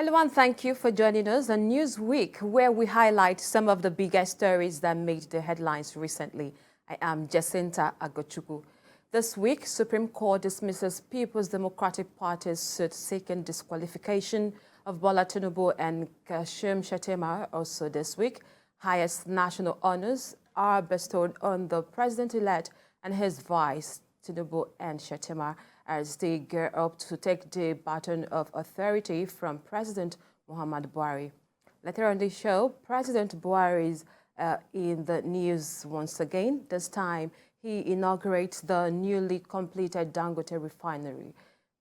Hello and thank you for joining us on Newsweek, where we highlight some of the biggest stories that made the headlines recently. I am Jacinta Agochukwu. This week, Supreme Court dismisses People's Democratic Party's suit seeking disqualification of Bola Tinubu and Kashim Shettima. Also this week, highest national honors are bestowed on the president-elect and his vice, Tinubu and Shettima, as they gear up to take the baton of authority from President Muhammadu Buhari. Later on the show, President Buhari is in the news once again. This time, he inaugurates the newly completed Dangote refinery,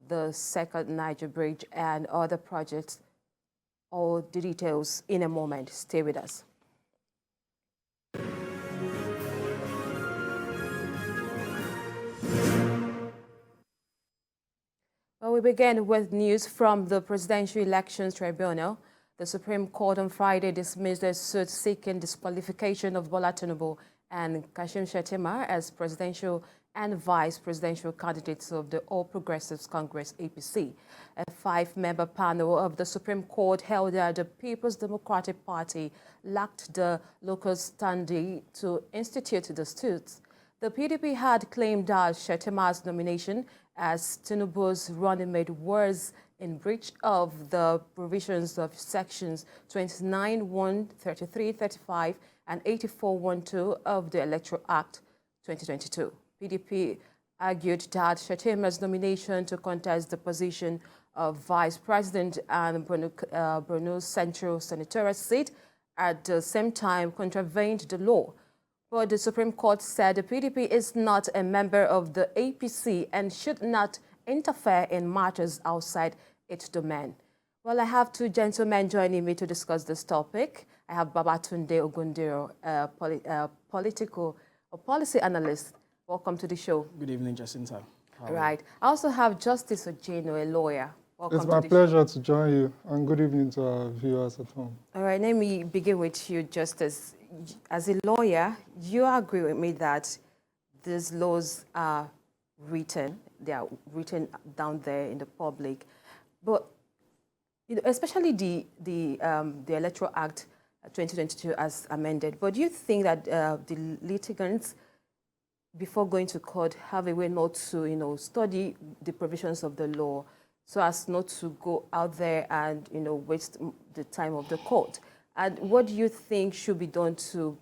the second Niger Bridge, and other projects. All the details in a moment. Stay with us. Well, we begin with news from the Presidential Elections Tribunal. The Supreme Court on Friday dismissed a suit seeking disqualification of Bola Tinubu and Kashim Shettima as presidential and vice presidential candidates of the All Progressives Congress (APC). A five-member panel of the Supreme Court held that the People's Democratic Party lacked the local standing to institute the suits. The PDP had claimed that Shettima's nomination as Tinubu's running mate was in breach of the provisions of sections 29(1), 33, 35, and 84(1)(2) of the Electoral Act 2022. PDP argued that Shettima's nomination to contest the position of Vice President and Borno Central Senatorial seat at the same time contravened the law. But the Supreme Court said the PDP is not a member of the APC and should not interfere in matters outside its domain. Well, I have two gentlemen joining me to discuss this topic. I have Babatunde Ogundiro, a policy analyst. Welcome to the show. Good evening, Jacinta. Right. I also have Justice Ojeno, a lawyer. Welcome it's my pleasure to join you, and good evening to our viewers at home. All right, let me begin with you, Justice. As a lawyer, you agree with me that these laws are written, they are written down there in the public, but especially the Electoral Act 2022 as amended. But do you think that the litigants, before going to court, have a way not to study the provisions of the law, so as not to go out there and waste the time of the court? And what do you think should be done to,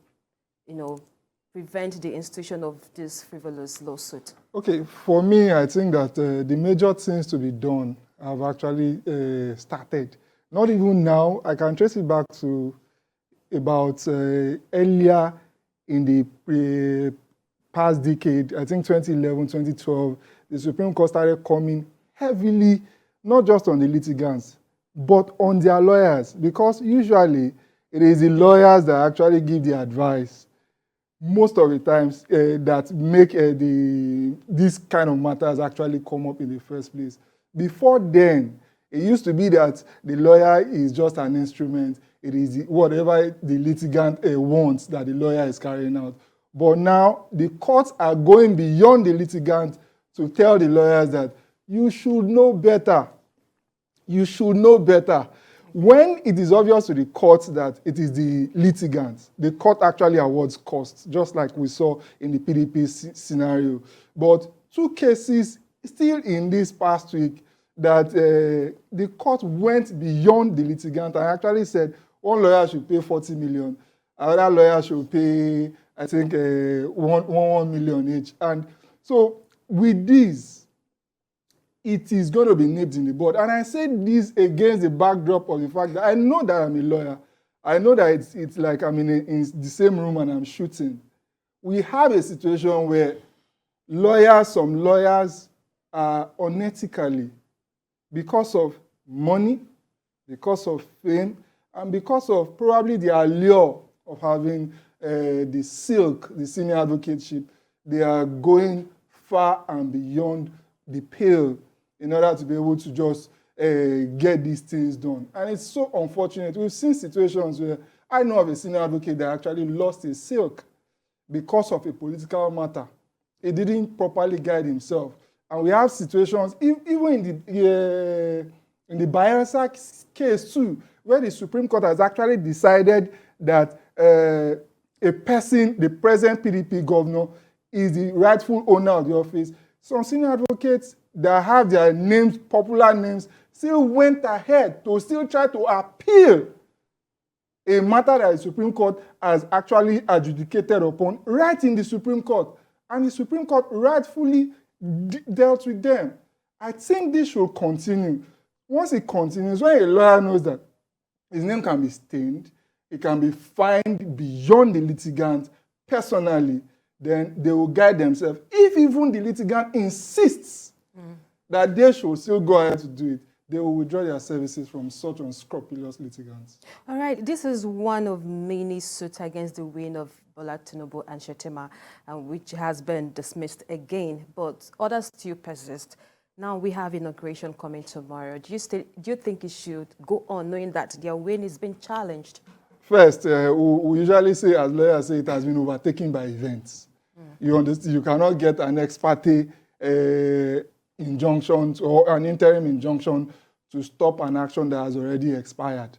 prevent the institution of this frivolous lawsuit? Okay, for me, I think that the major things to be done have actually started. Not even now. I can trace it back to about earlier in the past decade, I think 2011, 2012, the Supreme Court started coming heavily, not just on the litigants, but on their lawyers, because usually it is the lawyers that actually give the advice most of the times that make these kind of matters actually come up in the first place. Before then, it used to be that the lawyer is just an instrument. It is whatever the litigant wants that the lawyer is carrying out. But now the courts are going beyond the litigant to tell the lawyers that you should know better. You should know better. When it is obvious to the court that it is the litigant, the court actually awards costs, just like we saw in the PDP scenario. But two cases still in this past week that the court went beyond the litigant and actually said one lawyer should pay 40 million, another lawyer should pay, I think, 1 million each. And so with this, it is going to be nipped in the bud. And I say this against the backdrop of the fact that I know that I'm a lawyer. I know that it's like I'm in the same room and I'm shooting. We have a situation where some lawyers are unethically, because of money, because of fame, and because of probably the allure of having the silk, the senior advocateship, they are going far and beyond the pale in order to be able to just get these things done. And it's so unfortunate. We've seen situations where I know of a senior advocate that actually lost his silk because of a political matter. He didn't properly guide himself. And we have situations, even in In the Bayelsa case too, where the Supreme Court has actually decided that a person, the present PDP governor, is the rightful owner of the office, some senior advocates that have their names, popular names, still went ahead to still try to appeal a matter that the Supreme Court has actually adjudicated upon right in the Supreme Court. And the Supreme Court rightfully dealt with them. I think this should continue. Once it continues, when a lawyer knows that his name can be stained, it can be fined beyond the litigant personally, then they will guide themselves. If even the litigant insists that they should still go ahead to do it, they will withdraw their services from such unscrupulous litigants. All right, this is one of many suits against the reign of Bola, Tinubu and Shettima, which has been dismissed again, but others still persist. Now we have inauguration coming tomorrow. Do you think it should go on knowing that their win is being challenged? First, we usually say, as lawyers say, it has been overtaken by events. You understand? You cannot get an ex parte injunction or an interim injunction to stop an action that has already expired.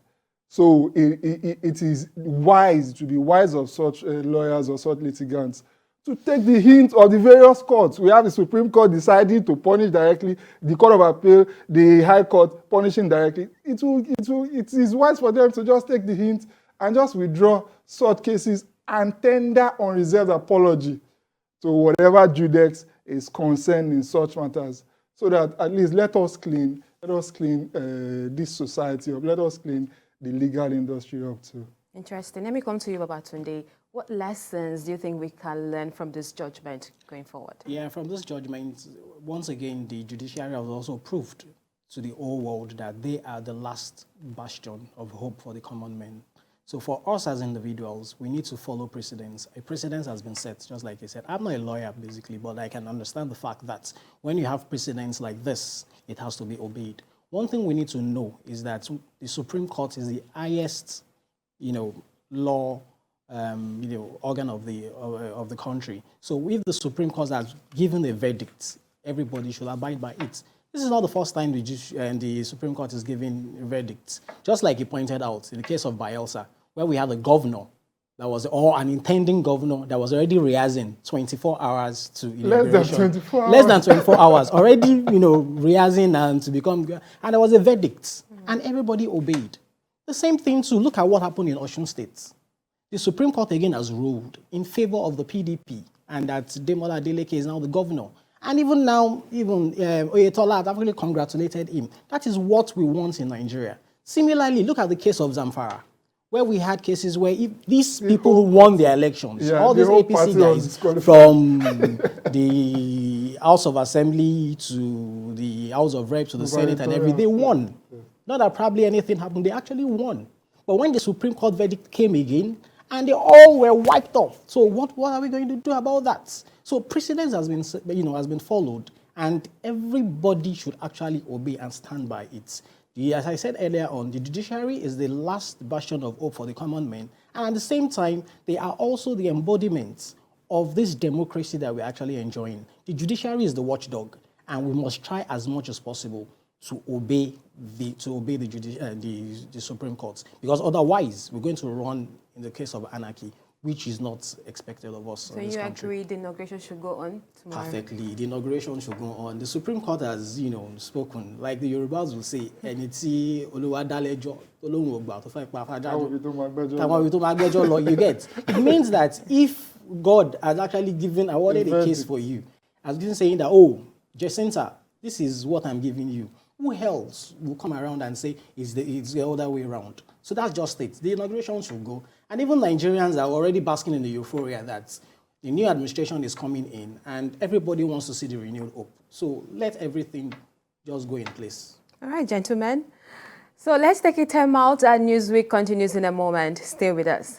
So it is wise, to be wise of such lawyers or such litigants, to take the hint of the various courts. We have the Supreme Court deciding to punish directly, the Court of Appeal, the High Court punishing directly. It is wise for them to just take the hint and just withdraw such cases and tender unreserved apology to whatever judex is concerned in such matters, so that at least let us clean this society up, let us clean the legal industry up too. Interesting. Let me come to you, Babatunde. What lessons do you think we can learn from this judgment going forward? Yeah, from this judgment, once again, the judiciary has also proved to the whole world that they are the last bastion of hope for the common man. So for us as individuals, we need to follow precedents. A precedent has been set, just like I said. I'm not a lawyer, basically, but I can understand the fact that when you have precedents like this, it has to be obeyed. One thing we need to know is that the Supreme Court is the highest, law, organ of the country. So if the Supreme Court has given a verdict, everybody should abide by it. This is not the first time the Supreme Court is giving verdicts. Just like he pointed out, in the case of Bayelsa, where we had a governor that was, or an intending governor that was already rehearsing 24 hours to inauguration. Less than 24 hours. Less than 24 hours, already, rehearsing and to become, and there was a verdict, and everybody obeyed. The same thing to look at what happened in Osun State. The Supreme Court again has ruled in favor of the PDP, and that Demola Adeleke is now the governor. And even now, Oyetola has actually congratulated him. That is what we want in Nigeria. Similarly, look at the case of Zamfara, where we had cases where if these people who won their elections, all these APC guys from the House of Assembly to the House of Reps to the Senate and everything, they won. Not that probably anything happened, they actually won. But when the Supreme Court verdict came again, and they all were wiped off. So what are we going to do about that? So precedence has been followed, and everybody should actually obey and stand by it. As I said earlier on, the judiciary is the last bastion of hope for the common man, and at the same time, they are also the embodiment of this democracy that we're actually enjoying. The judiciary is the watchdog, and we must try as much as possible to obey the Supreme Court, because otherwise we're going to run in the case of anarchy, which is not expected of us. So you agree the inauguration should go on tomorrow? Perfectly. The inauguration should go on. The Supreme Court has, spoken, like the Yorubas will say, you get. It means that if God has actually awarded a case for you, has been saying that, oh, Jacinta, this is what I'm giving you, who else will come around and say it's the other way around? So that's just it. The inauguration should go. And even Nigerians are already basking in the euphoria that the new administration is coming in and everybody wants to see the renewed hope. So let everything just go in place. All right, gentlemen. So let's take a time out, and Newsweek continues in a moment. Stay with us.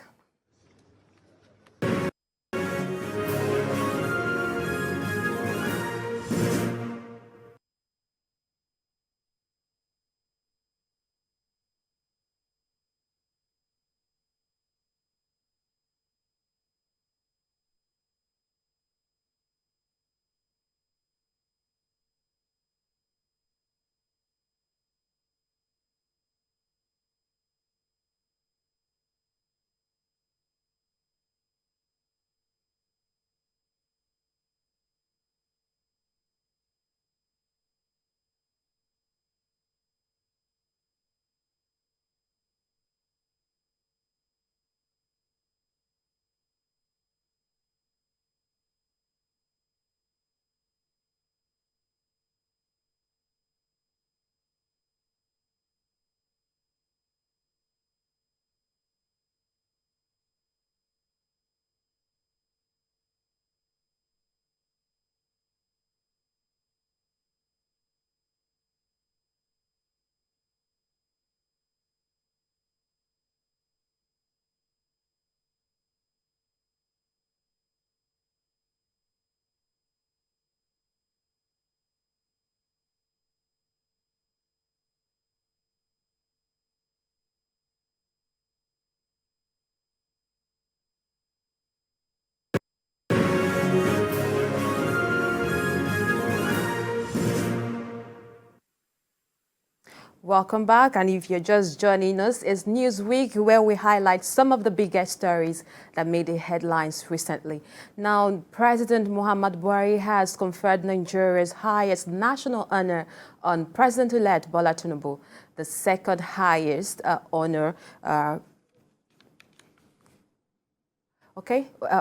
Welcome back, and if you're just joining us, it's Newsweek, where we highlight some of the biggest stories that made the headlines recently. Now, President Muhammad Buhari has conferred Nigeria's highest national honor on President-elect Bola Tinubu, the second highest honor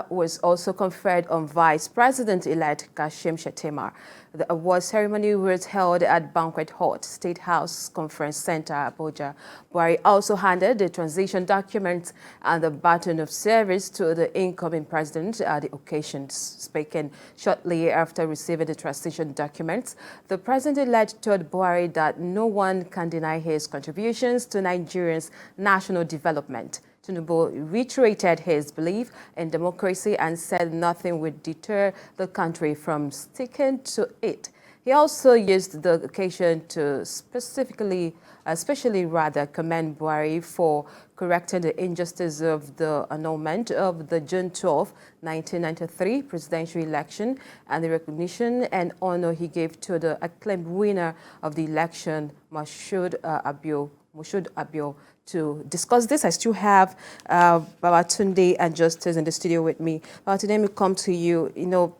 was also conferred on Vice President-elect Kashim Shettima. The award ceremony was held at Banquet Hall, State House Conference Center, Abuja. Buhari also handed the transition documents and the baton of service to the incoming president at the occasion. Speaking shortly after receiving the transition documents, the president-elect told Buhari that no one can deny his contributions to Nigeria's national development. Tinubu reiterated his belief in democracy and said nothing would deter the country from sticking to it. He also used the occasion to especially commend Buhari for correcting the injustice of the annulment of the June 12, 1993 presidential election and the recognition and honor he gave to the acclaimed winner of the election, Moshood Abiola. To discuss this, I still have Babatunde and Justice in the studio with me. Babatunde, let me come to you. You know,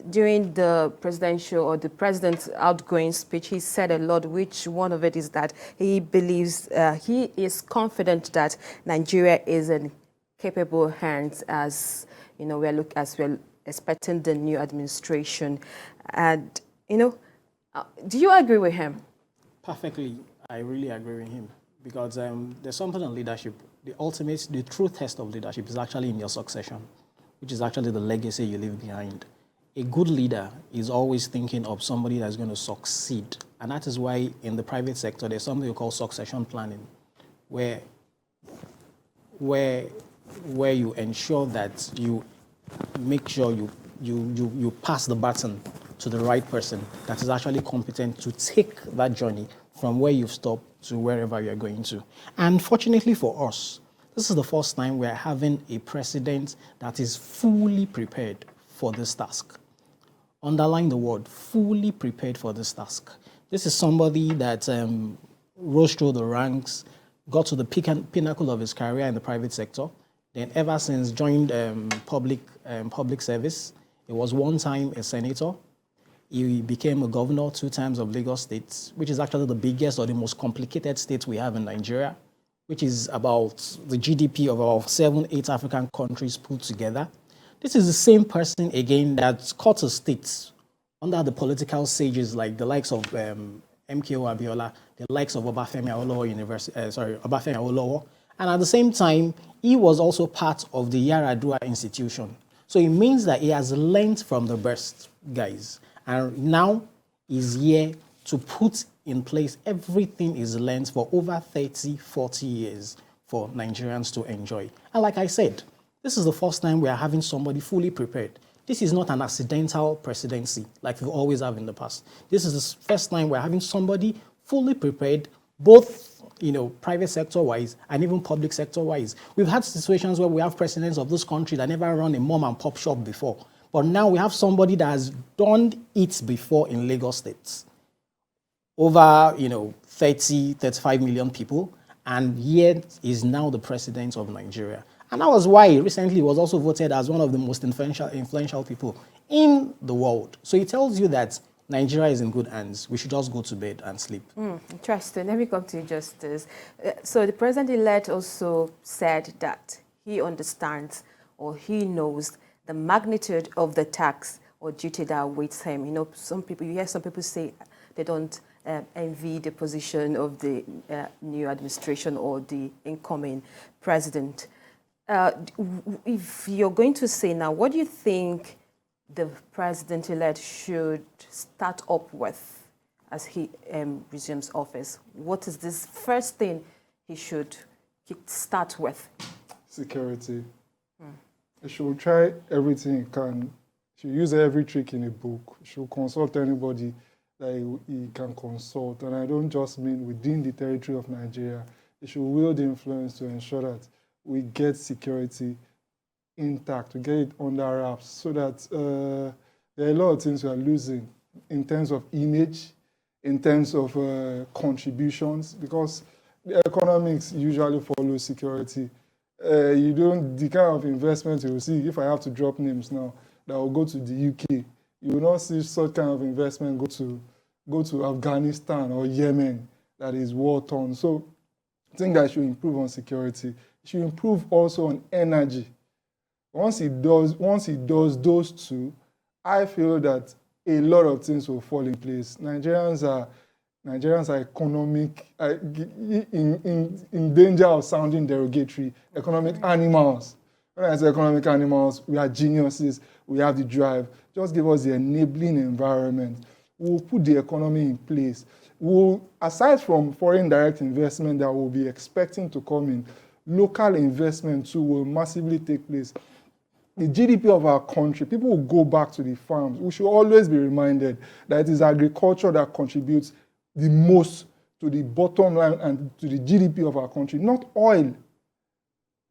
during the presidential or the president's outgoing speech, he said a lot, which one of it is that he believes, he is confident that Nigeria is in capable hands as, you know, we're expecting the new administration. And, you know, do you agree with him? Perfectly. I really agree with him. Because there's something in leadership. The true test of leadership is actually in your succession, which is actually the legacy you leave behind. A good leader is always thinking of somebody that's going to succeed. And that is why in the private sector, there's something we call succession planning, where you ensure that you make sure you pass the baton to the right person that is actually competent to take that journey from where you've stopped to wherever you're going to. And fortunately for us, this is the first time we're having a president that is fully prepared for this task. Underline the word, fully prepared for this task. This is somebody that rose through the ranks, got to the pinnacle of his career in the private sector, then ever since joined public service. He was one time a senator. He became a governor 2 times of Lagos State, which is actually the biggest or the most complicated state we have in Nigeria, which is about the GDP of about 7-8 African countries put together. This is the same person, again, that cut a state under the political sages like the likes of MKO Abiola, the likes of Obafemi Awolowo. And at the same time, he was also part of the Yaradua institution. So it means that he has learned from the best guys. And now is here to put in place everything he's learned for over 30, 40 years for Nigerians to enjoy. And like I said, this is the first time we are having somebody fully prepared. This is not an accidental presidency like we always have in the past. This is the first time we're having somebody fully prepared, both private sector-wise and even public sector-wise. We've had situations where we have presidents of this country that never run a mom and pop shop before. But now we have somebody that has done it before in Lagos State. Over, 30, 35 million people, and yet is now the president of Nigeria. And that was why recently he was also voted as one of the most influential people in the world. So it tells you that Nigeria is in good hands. We should just go to bed and sleep. Interesting. Let me come to you, Justice. So the president-elect also said that he understands or he knows the magnitude of the tax or duty that awaits him. You hear some people say they don't envy the position of the new administration or the incoming president. If you're going to say now, what do you think the president-elect should start up with as he resumes office? What is this first thing he should start with? Security. He should try everything he can. He should use every trick in a book. He should consult anybody that he can consult. And I don't just mean within the territory of Nigeria. He should wield influence to ensure that we get security intact, to get it under wraps, so that there are a lot of things we are losing in terms of image, in terms of contributions, because the economics usually follows security. The kind of investment you will see, if I have to drop names now, that will go to the UK, you will not see such kind of investment go to Afghanistan or Yemen that is war-torn. So I think that should improve on security. It should improve also on energy. Once it does those two, I feel that a lot of things will fall in place. Nigerians are in danger of sounding derogatory. Economic animals. When I say economic animals, we are geniuses. We have the drive. Just give us the enabling environment. We'll put the economy in place. Aside from foreign direct investment that we'll be expecting to come in, local investment too will massively take place. The GDP of our country, people will go back to the farms. We should always be reminded that it is agriculture that contributes the most to the bottom line and to the GDP of our country, not oil.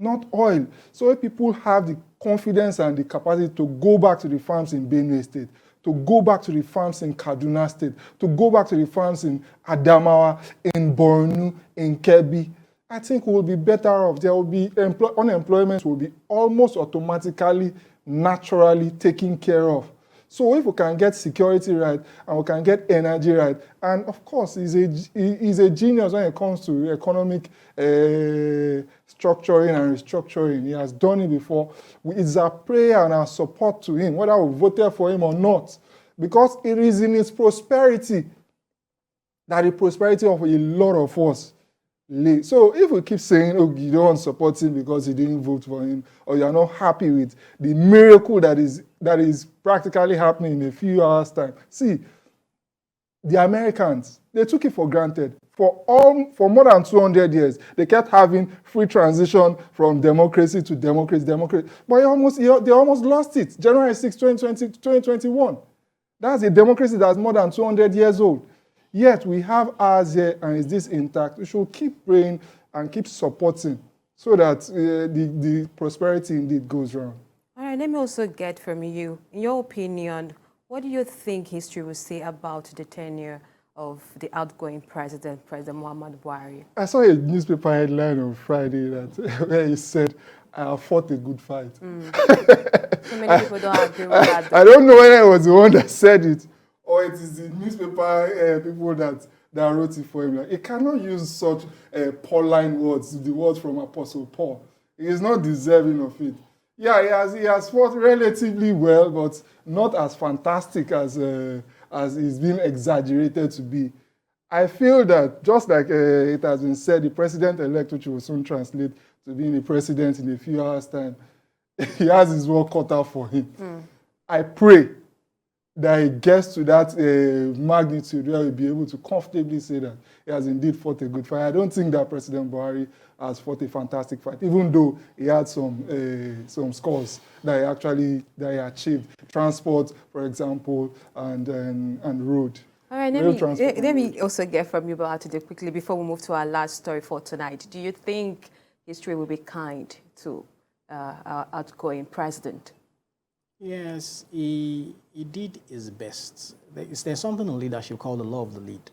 Not oil. So if people have the confidence and the capacity to go back to the farms in Benue State, to go back to the farms in Kaduna State, to go back to the farms in Adamawa, in Borno, in Kebbi, I think we'll be better off. There will be unemployment will be almost automatically, naturally taken care of. So if we can get security right and we can get energy right, and of course he's a genius when it comes to economic structuring and restructuring. He has done it before. It's our prayer and our support to him, whether we voted for him or not, because it is in his prosperity that the prosperity of a lot of us. So if we keep saying, oh, you don't support him because you didn't vote for him, or you're not happy with the miracle that is practically happening in a few hours' time. See, the Americans, they took it for granted. For more than 200 years, they kept having free transition from democracy to democracy. But they almost lost it. January 6, 2021. That's a democracy that's more than 200 years old. Yet we have ours here, and is this intact? We should keep praying and keep supporting so that the prosperity indeed goes round. All right, let me also get from you, in your opinion, what do you think history will say about the tenure of the outgoing President Muhammadu Buhari? I saw a newspaper headline on Friday where he said, I have fought a good fight. So many people don't agree with that. I don't know whether it was the one that said it, or it is the newspaper people that wrote it for him. Like, he cannot use such Pauline words, the words from Apostle Paul. He is not deserving of it. Yeah, he has fought relatively well, but not as fantastic as it's been exaggerated to be. I feel that, just like it has been said, the president-elect, which will soon translate to being the president in a few hours' time, he has his work cut out for him. I pray that he gets to that magnitude where he'll be able to comfortably say that he has indeed fought a good fight. I don't think that President Buhari has fought a fantastic fight, even though he had some scores that he achieved. Transport, for example, and road. All right, let me also get from you, Bola, today quickly before we move to our last story for tonight. Do you think history will be kind to our outgoing president? Yes, he did his best. There's something in leadership called the law of the lead.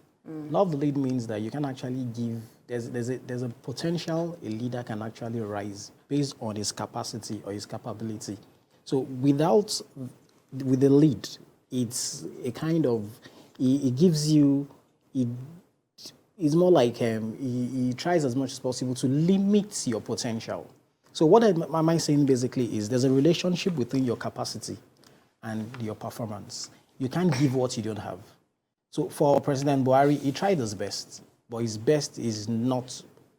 Law of the lead means that you can actually give, there's a potential a leader can actually rise based on his capacity or his capability. So with the lead, it's a kind of, it gives you, it's more like he tries as much as possible to limit your potential. So what am I saying basically is there's a relationship between your capacity and your performance. You can't give what you don't have. So for President Buhari, he tried his best, but his best is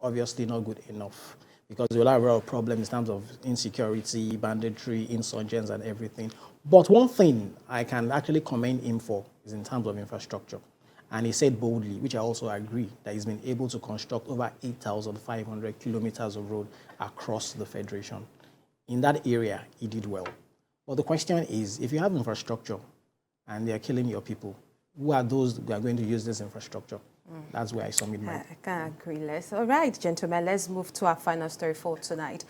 obviously not good enough, because there will have a lot of problems in terms of insecurity, banditry, insurgents, and everything. But one thing I can actually commend him for is in terms of infrastructure. And he said boldly, which I also agree, that he's been able to construct over 8,500 kilometers of road across the Federation. In that area, he did well. But the question is, if you have infrastructure and they're killing your people, who are those who are going to use this infrastructure? That's where I submit my... I can't agree less. All right, gentlemen, let's move to our final story for tonight.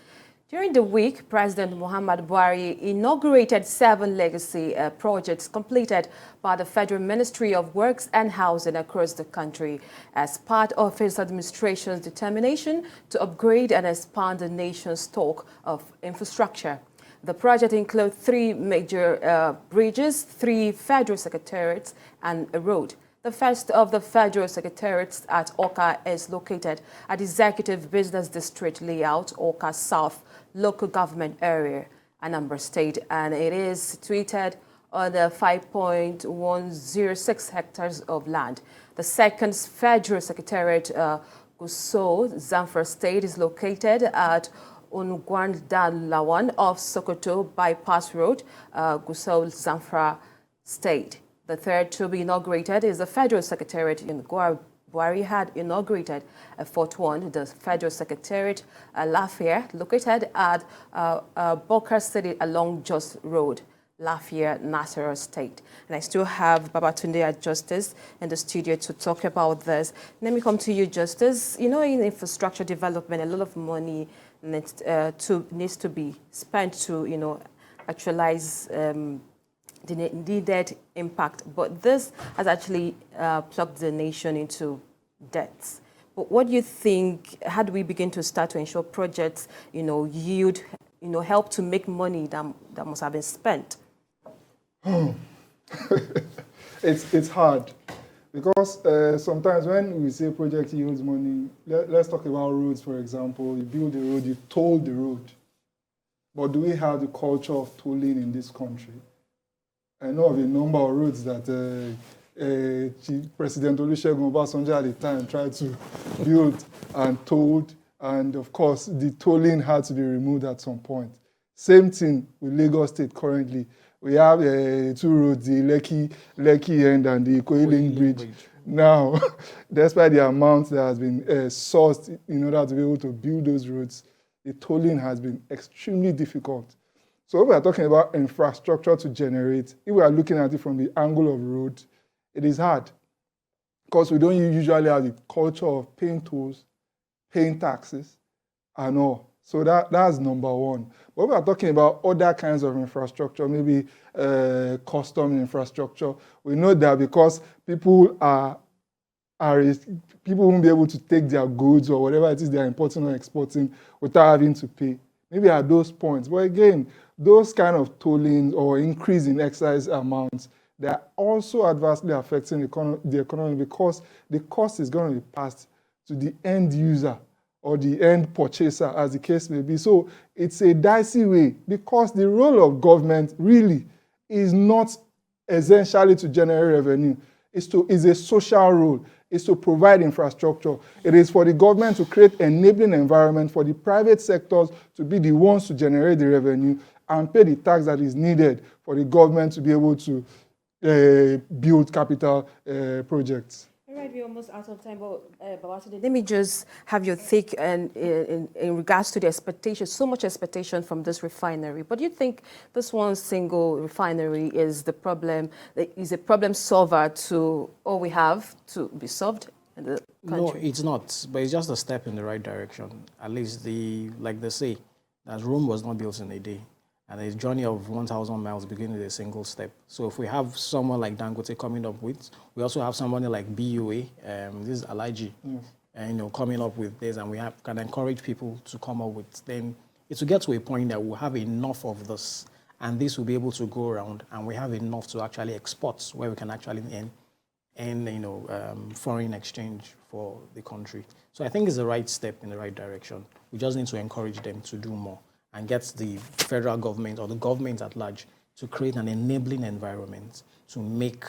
During the week, President Muhammad Buhari inaugurated 7 legacy projects completed by the Federal Ministry of Works and Housing across the country as part of his administration's determination to upgrade and expand the nation's stock of infrastructure. The project includes 3 major bridges, 3 federal secretariats, and a road. The first of the federal secretariats at Awka is located at Executive Business District Layout, Awka South Local Government Area, Anambra State, and it is situated on the 5.106 hectares of land. The second federal secretariat, Gusau, Zamfara State, is located at Ungwandalawan of Sokoto Bypass Road, Gusau, Zamfara State. The third to be inaugurated is the Federal Secretariat in Gwar. Buhari had inaugurated a 4th one, the Federal Secretariat Lafayette, located at Bokar City along Jos Road, Lafayette, Nasarawa State. And I still have Babatunde at Justice in the studio to talk about this. Let me come to you, Justice. You know, in infrastructure development, a lot of money needs to be spent to, actualize the needed impact, but this has actually plugged the nation into debts. But what do you think? How do we begin to start to ensure projects, yield, help to make money that must have been spent? It's hard because sometimes when we say project yields money, let's talk about roads, for example. You build a road, you toll the road, but do we have the culture of tolling in this country? I know of a number of roads that President Olusegun Obasanjo at the time tried to build and tolled, and of course the tolling had to be removed at some point. Same thing with Lagos State currently. We have 2 roads, the Lekki end and the Ikoyi Bridge. Now, despite the amount that has been sourced in order to be able to build those roads, the tolling has been extremely difficult. So if we are talking about infrastructure to generate, if we are looking at it from the angle of road, it is hard because we don't usually have the culture of paying tolls, paying taxes, and all. So that's number one. But if we are talking about other kinds of infrastructure, maybe custom infrastructure, we know that because people won't be able to take their goods or whatever it is they are importing or exporting without having to pay. Maybe at those points. But again, those kind of tolling or increase in excise amounts, they are also adversely affecting the economy because the cost is going to be passed to the end user or the end purchaser, as the case may be. So it's a dicey way because the role of government really is not essentially to generate revenue. It's a social role. Is to provide infrastructure. It is for the government to create enabling environment for the private sectors to be the ones to generate the revenue and pay the tax that is needed for the government to be able to build capital projects. All right, we're almost out of time, but let me just have your take in regards to the expectation, so much expectation from this refinery. But do you think this one single refinery is the problem, is a problem solver to all we have to be solved in the country? No, it's not, but it's just a step in the right direction. At least like they say, that Rome was not built in a day. And a journey of 1,000 miles begins with a single step. So if we have someone like Dangote coming up with, we also have somebody like BUA, this is Alaji, and coming up with this, and we can encourage people to come up with. Then it will get to a point that we'll have enough of this, and this will be able to go around, and we have enough to actually export, where we can actually earn foreign exchange for the country. So I think it's the right step in the right direction. We just need to encourage them to do more and get the federal government or the government at large to create an enabling environment to make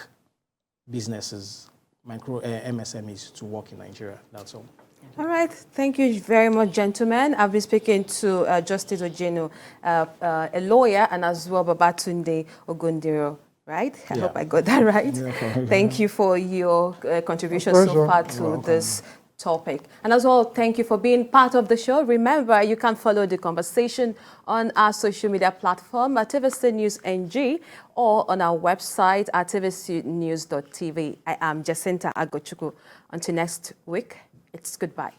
businesses, micro MSMEs, to work in Nigeria. That's all. All right. Thank you very much, gentlemen. I've been speaking to Justice Ojeno, a lawyer, and as well Babatunde Ogundiro. Right? I hope I got that right. Yeah, thank you for your contribution so far to this topic. And as well, thank you for being part of the show. Remember, you can follow the conversation on our social media platform at TVC News NG or on our website at tvcnews.tv. I am Jacinta Agochukwu. Until next week, it's goodbye.